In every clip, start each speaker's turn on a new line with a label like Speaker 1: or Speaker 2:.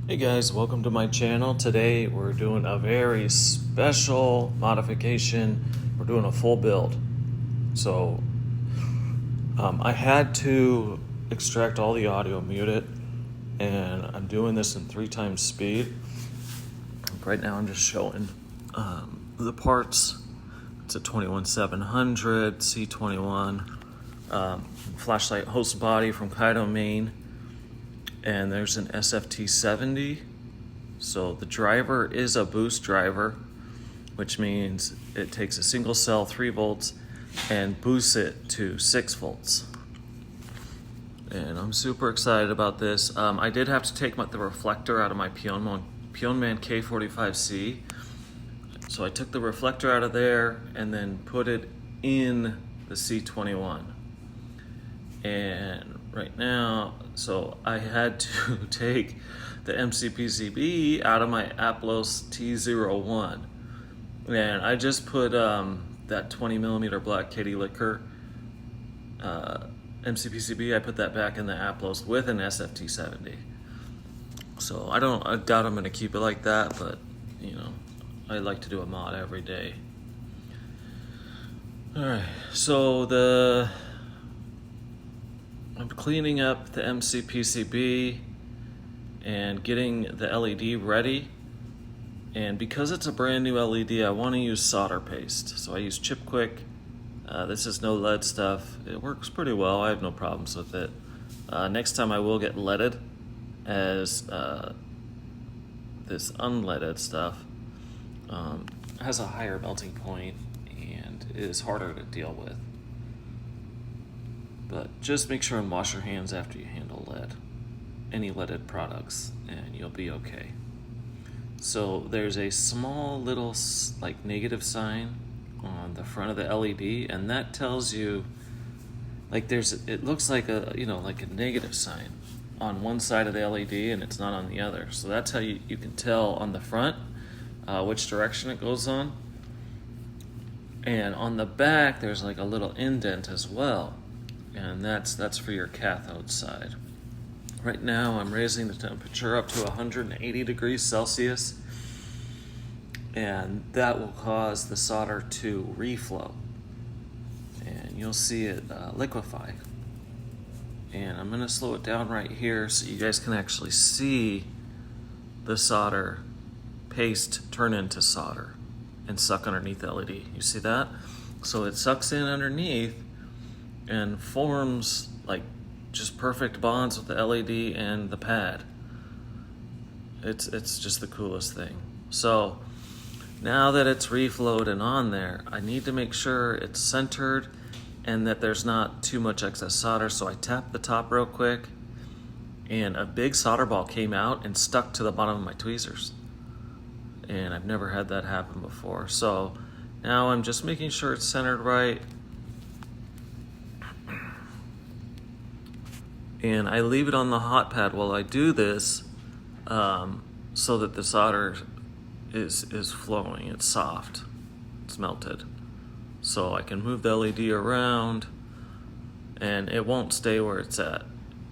Speaker 1: Hey guys, welcome to my channel. Today we're doing a very special modification. We're doing a full build. So I had to extract all the audio, mute it, and I'm doing this in 3 times speed. Right now I'm just showing the parts. It's a 21700 C21 flashlight host body from Kaido, Maine. And there's an Sft70. So the driver is a boost driver, which means it takes a single cell 3 volts and boosts it to 6 volts. And I'm super excited about this. I did have to take the reflector out of my Pyeongman K45C. So I took the reflector out of there and then put it in the C21. And right now, so I had to take the MCPCB out of my Aplos T01. And I just put that 20mm Black Kitty Liquor MCPCB, I put that back in the Aplos with an Sft70. So I doubt I'm gonna keep it like that, but you know, I like to do a mod every day. Alright, so I'm cleaning up the MCPCB and getting the LED ready. And because it's a brand new LED, I want to use solder paste. So I use Chip Quick. This is no lead stuff. It works pretty well. I have no problems with it. Next time I will get leaded as this unleaded stuff has a higher melting point and is harder to deal with. But just make sure and wash your hands after you handle lead, any leaded products, and you'll be okay. So there's a small little like negative sign on the front of the LED, and that tells you, like it looks like a, like a negative sign on one side of the LED and it's not on the other. So that's how you can tell on the front which direction it goes on. And on the back there's like a little indent as well. And that's for your cathode side. Right now I'm raising the temperature up to 180 degrees Celsius, and that will cause the solder to reflow, and you'll see it liquefy. And I'm going to slow it down right here so you guys can actually see the solder paste turn into solder and suck underneath the LED. You see that? So it sucks in underneath and forms like just perfect bonds with the LED and the pad. It's just the coolest thing. So now that it's reflowed and on there, I need to make sure it's centered and that there's not too much excess solder. So I tapped the top real quick and a big solder ball came out and stuck to the bottom of my tweezers. And I've never had that happen before. So now I'm just making sure it's centered right. And I leave it on the hot pad while I do this so that the solder is flowing. It's soft. It's melted. So I can move the LED around and it won't stay where it's at.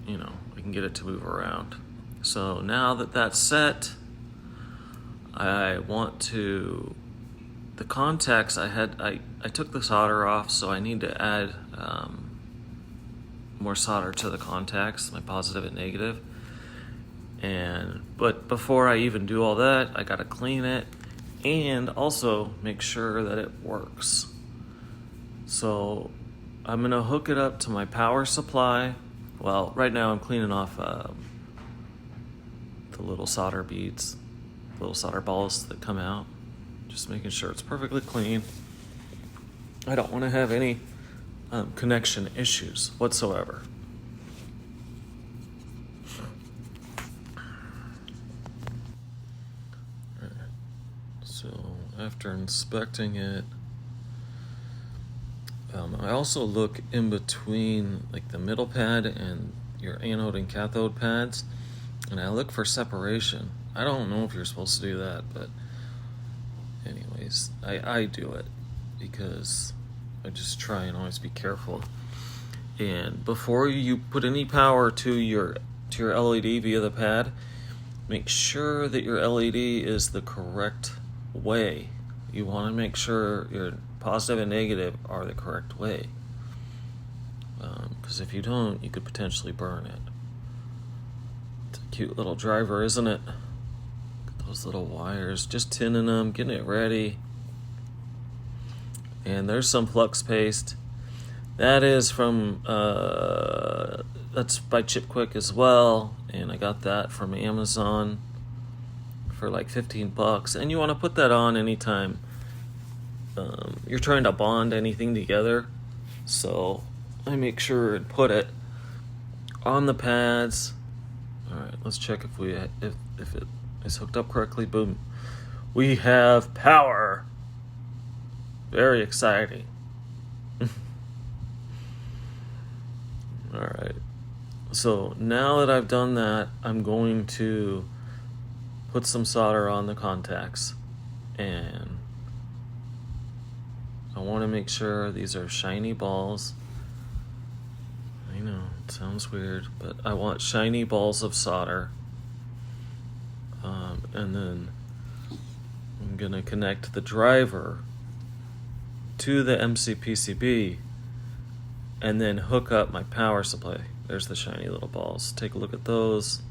Speaker 1: We can get it to move around. So now that that's set, I want to, the contacts I took the solder off, so I need to add more solder to the contacts, my positive and negative. But before I even do all that, I gotta clean it and also make sure that it works. So I'm gonna hook it up to my power supply. Well, right now I'm cleaning off the little solder beads, little solder balls that come out. Just making sure it's perfectly clean. I don't want to have any connection issues whatsoever. So after inspecting it, I also look in between like the middle pad and your anode and cathode pads, and I look for separation. I don't know if you're supposed to do that, but anyways, I do it because I just try and always be careful. And before you put any power to your LED via the pad, make sure that your LED is the correct way. You want to make sure your positive and negative are the correct way. Because if you don't, you could potentially burn it. It's a cute little driver, isn't it? Those little wires, just tinning them, getting it ready. And there's some flux paste. That is from, that's by Chip Quick as well. And I got that from Amazon for like $15. And you want to put that on anytime you're trying to bond anything together. So I make sure and put it on the pads. All right, let's check if it is hooked up correctly. Boom. We have power. Very exciting. All right. So now that I've done that, I'm going to put some solder on the contacts, and I want to make sure these are shiny balls. I know, it sounds weird, but I want shiny balls of solder. And then I'm going to connect the driver to the MCPCB and then hook up my power supply. There's the shiny little balls. Take a look at those.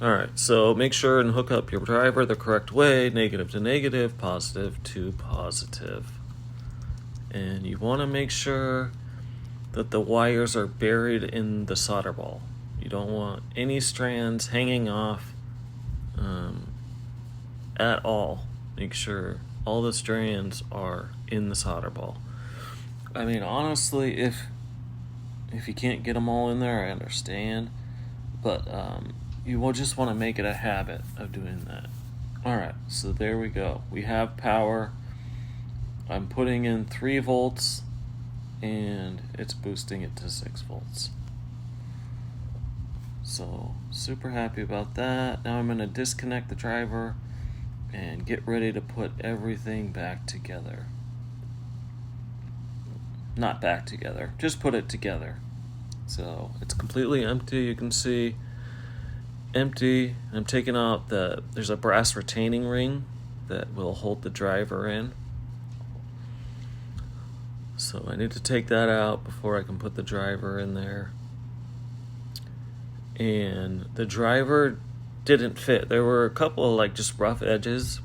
Speaker 1: Alright, so make sure and hook up your driver the correct way, negative to negative, positive to positive. And you want to make sure that the wires are buried in the solder ball. You don't want any strands hanging off at all. Make sure all the strands are in the solder ball. I mean, honestly, if you can't get them all in there, I understand. But you will just want to make it a habit of doing that. Alright, so there we go. We have power. I'm putting in 3 volts, and it's boosting it to 6 volts. So, super happy about that. Now I'm going to disconnect the driver and get ready to put everything back together. Not back together, just put it together. So, it's completely empty, you can see. Empty. I'm taking out there's a brass retaining ring that will hold the driver in. So I need to take that out before I can put the driver in there. And the driver didn't fit. There were a couple of like just rough edges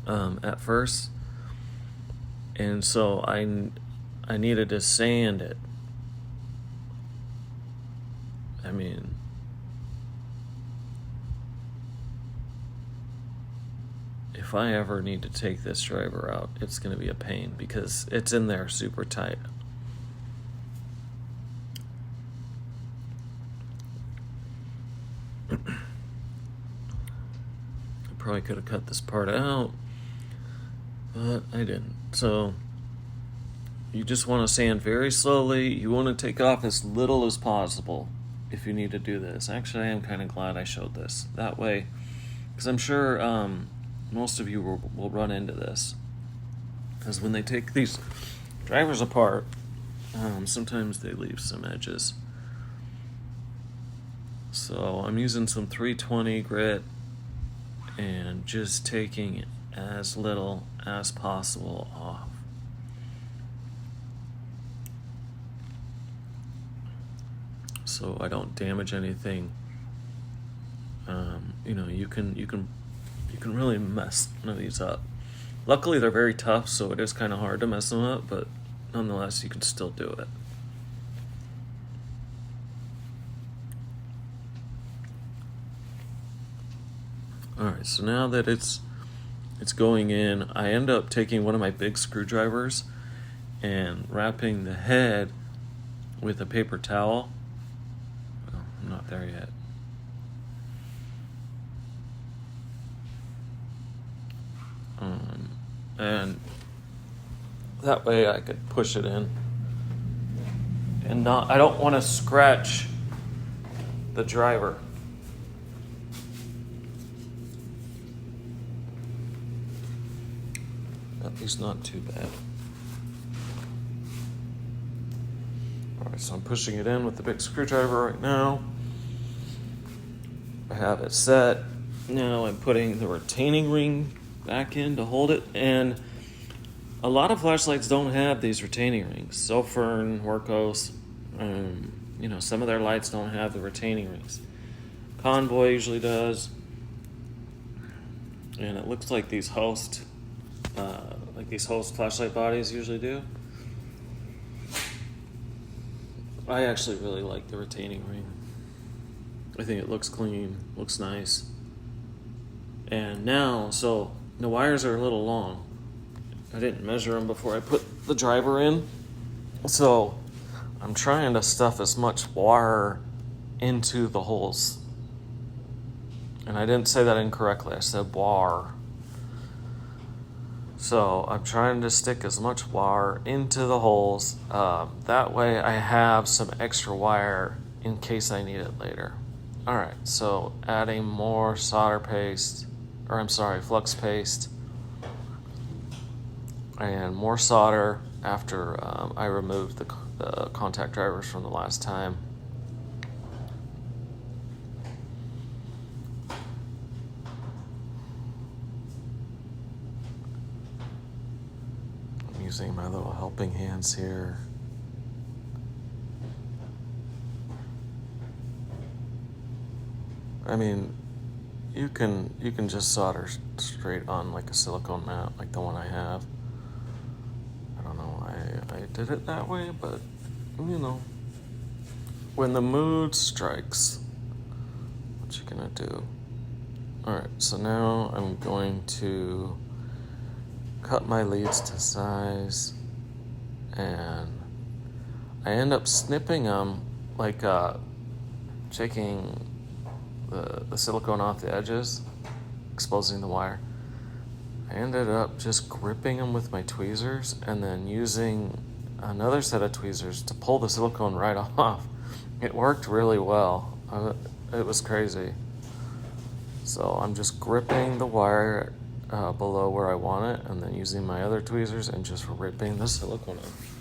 Speaker 1: at first. And so I needed to sand it. I mean, if I ever need to take this driver out, it's going to be a pain because it's in there super tight. I probably could have cut this part out, but I didn't. So you just want to sand very slowly. You want to take off as little as possible if you need to do this. Actually, I am kind of glad I showed this. That way, because I'm sure most of you will run into this. Because when they take these drivers apart, sometimes they leave some edges. So I'm using some 320 grit and just taking as little as possible off. So I don't damage anything. You can really mess one of these up. Luckily they're very tough, so it is kind of hard to mess them up, but nonetheless you can still do it. Alright, so now that it's going in, I end up taking one of my big screwdrivers and wrapping the head with a paper towel. Oh, I'm not there yet. And that way I could push it in. And I don't want to scratch the driver. At least not too bad. Alright, so I'm pushing it in with the big screwdriver right now. I have it set. Now I'm putting the retaining ring back in to hold it, and a lot of flashlights don't have these retaining rings. Sofern, Workos, some of their lights don't have the retaining rings. Convoy usually does, and it looks like these host flashlight bodies usually do. I actually really like the retaining ring. I think it looks clean, looks nice. And now, so the wires are a little long. I didn't measure them before I put the driver in. So I'm trying to stuff as much wire into the holes. And I didn't say that incorrectly. I said wire. So I'm trying to stick as much wire into the holes. That way I have some extra wire in case I need it later. Alright, so adding more flux paste. And more solder after I removed the contact drivers from the last time. I'm using my little helping hands here. I mean, you can just solder straight on like a silicone mat, like the one I have. I don't know why I did it that way, but when the mood strikes, what you gonna do? Alright, so now I'm going to cut my leads to size, and I end up snipping them, like taking the silicone off the edges, exposing the wire. I ended up just gripping them with my tweezers and then using another set of tweezers to pull the silicone right off. It worked really well. It was crazy. So I'm just gripping the wire below where I want it and then using my other tweezers and just ripping the silicone off.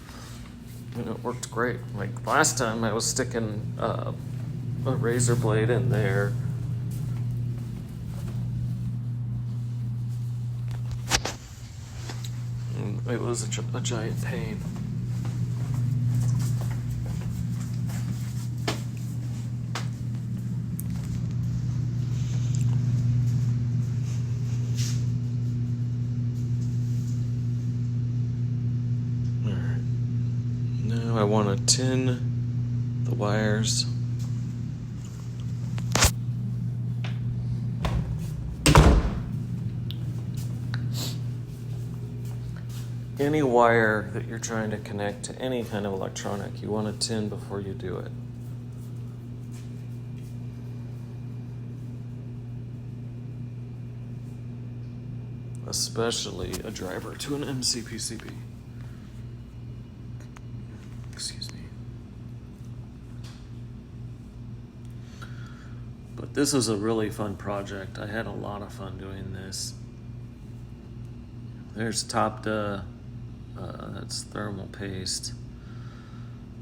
Speaker 1: And it worked great. Like last time I was sticking a razor blade in there. And it was a giant pain. Alright. Now I want to tin the wires. Any wire that you're trying to connect to any kind of electronic, you want to tin before you do it. Especially a driver to an MCPCB. Excuse me. But this is a really fun project. I had a lot of fun doing this. There's Topta. That's thermal paste.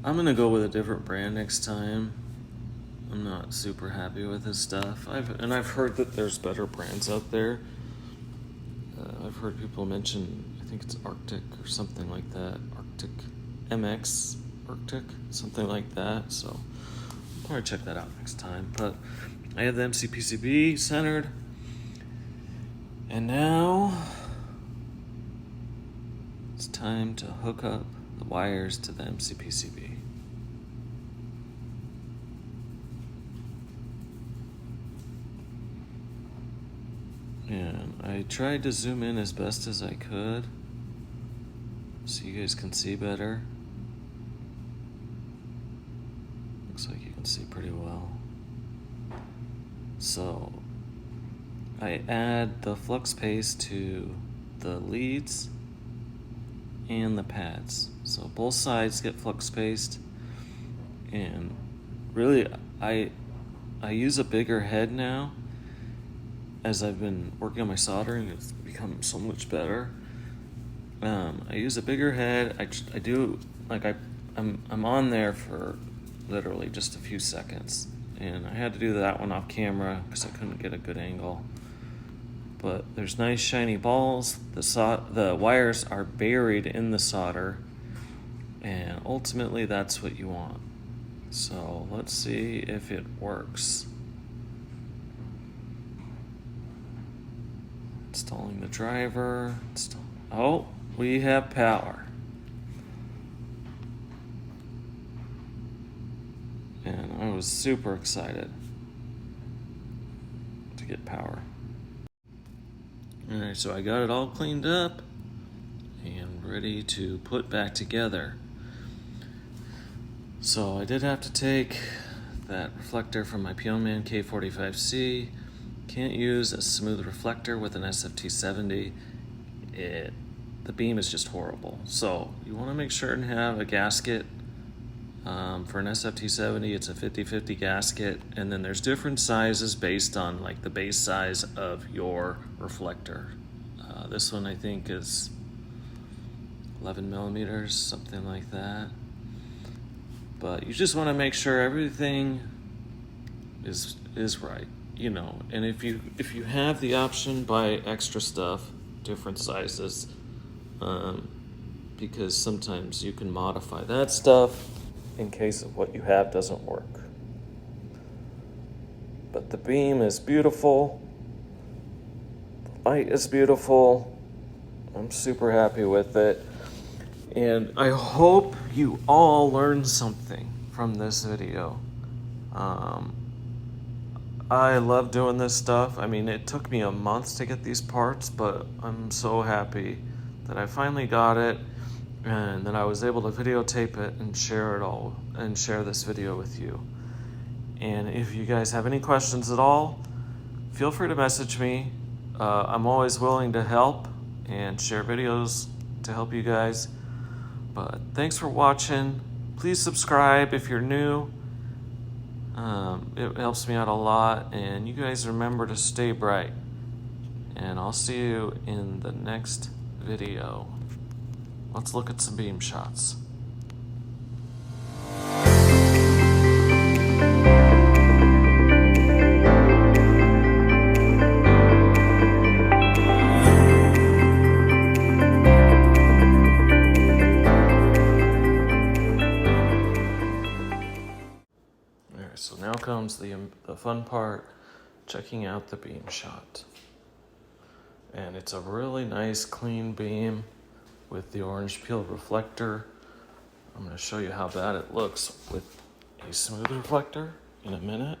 Speaker 1: I'm gonna go with a different brand next time. I'm not super happy with this stuff. I've heard that there's better brands out there. I've heard people mention, I think it's Arctic or something like that. Arctic MX Arctic, something like that. So I'll probably check that out next time. But I have the MCPCB centered, and now it's time to hook up the wires to the MCPCB. And I tried to zoom in as best as I could so you guys can see better. Looks like you can see pretty well. So I add the flux paste to the leads and the pads. So both sides get flux paste, and really I use a bigger head now. As I've been working on my soldering, it's become so much better. I use a bigger head. I do, like, I I'm on there for literally just a few seconds, and I had to do that one off camera because I couldn't get a good angle. But there's nice shiny balls. The wires are buried in the solder, and ultimately that's what you want. So let's see if it works. Installing the driver. Oh, we have power. And I was super excited to get power. Alright, so I got it all cleaned up and ready to put back together. So I did have to take that reflector from my Pionman K45C. Can't use a smooth reflector with an Sft70. The beam is just horrible. So you want to make sure and have a gasket. For an Sft70, it's a 50-50 gasket, and then there's different sizes based on like the base size of your reflector. This one I think is 11 millimeters, something like that. But you just want to make sure everything is right, you know. And if you have the option, buy extra stuff, different sizes, because sometimes you can modify that stuff in case of what you have doesn't work. But the beam is beautiful. The light is beautiful. I'm super happy with it. And I hope you all learned something from this video. I love doing this stuff. I mean, it took me a month to get these parts, but I'm so happy that I finally got it and that I was able to videotape it and share it all and share this video with you. And if you guys have any questions at all, feel free to message me. I'm always willing to help and share videos to help you guys. But thanks for watching. Please subscribe if you're new. It helps me out a lot. And you guys remember to stay bright. And I'll see you in the next video. Let's look at some beam shots. So now comes the fun part, checking out the beam shot. And it's a really nice clean beam with the orange peel reflector. I'm going to show you how bad it looks with a smooth reflector in a minute.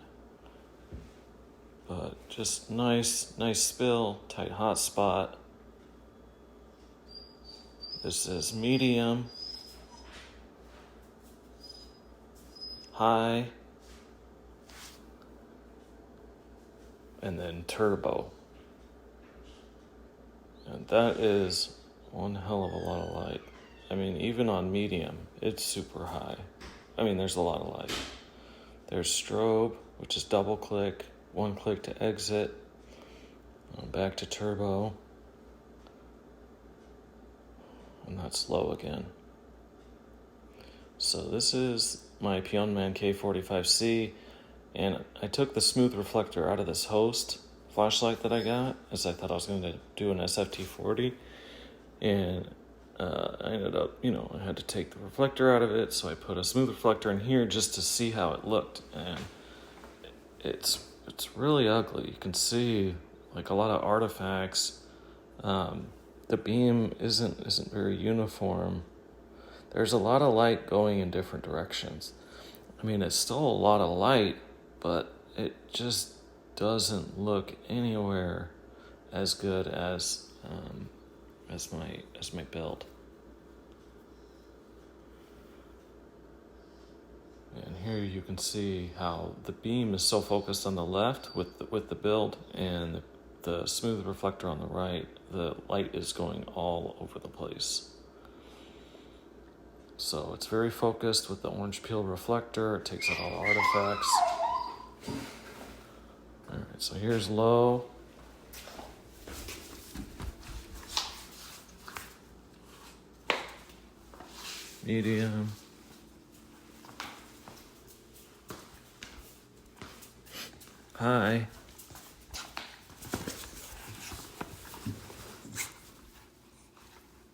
Speaker 1: But just nice spill, tight hot spot. This is medium, high, and then turbo. And that is one hell of a lot of light. I mean, even on medium, it's super high. I mean, there's a lot of light. There's strobe, which is double click, one click to exit. Back to turbo. And that's low again. So this is my Pionman K45C. And I took the smooth reflector out of this host flashlight that I got, as I thought I was going to do an Sft40. And I ended up, I had to take the reflector out of it, so I put a smooth reflector in here just to see how it looked. And it's really ugly. You can see like a lot of artifacts. The beam isn't very uniform. There's a lot of light going in different directions. I mean, it's still a lot of light, but it just doesn't look anywhere as good as my build. And here you can see how the beam is so focused on the left with the build, and the smooth reflector on the right. The light is going all over the place. So it's very focused with the orange peel reflector. It takes out all the artifacts. All right, so here's low. Medium. Hi.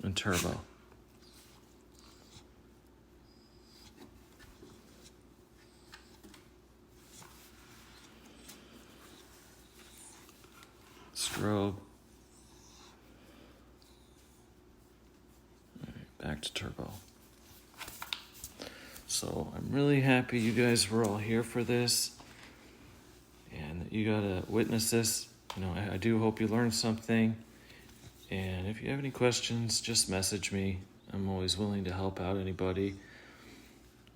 Speaker 1: And turbo. Strobe. All right, back to turbo. So I'm really happy you guys were all here for this and that you got to witness this. You know, I do hope you learned something. And if you have any questions, just message me. I'm always willing to help out anybody.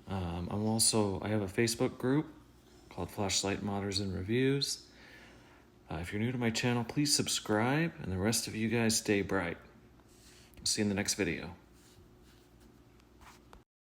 Speaker 1: I have a Facebook group called Flashlight Modders and Reviews. If you're new to my channel, please subscribe, and the rest of you guys stay bright. See you in the next video.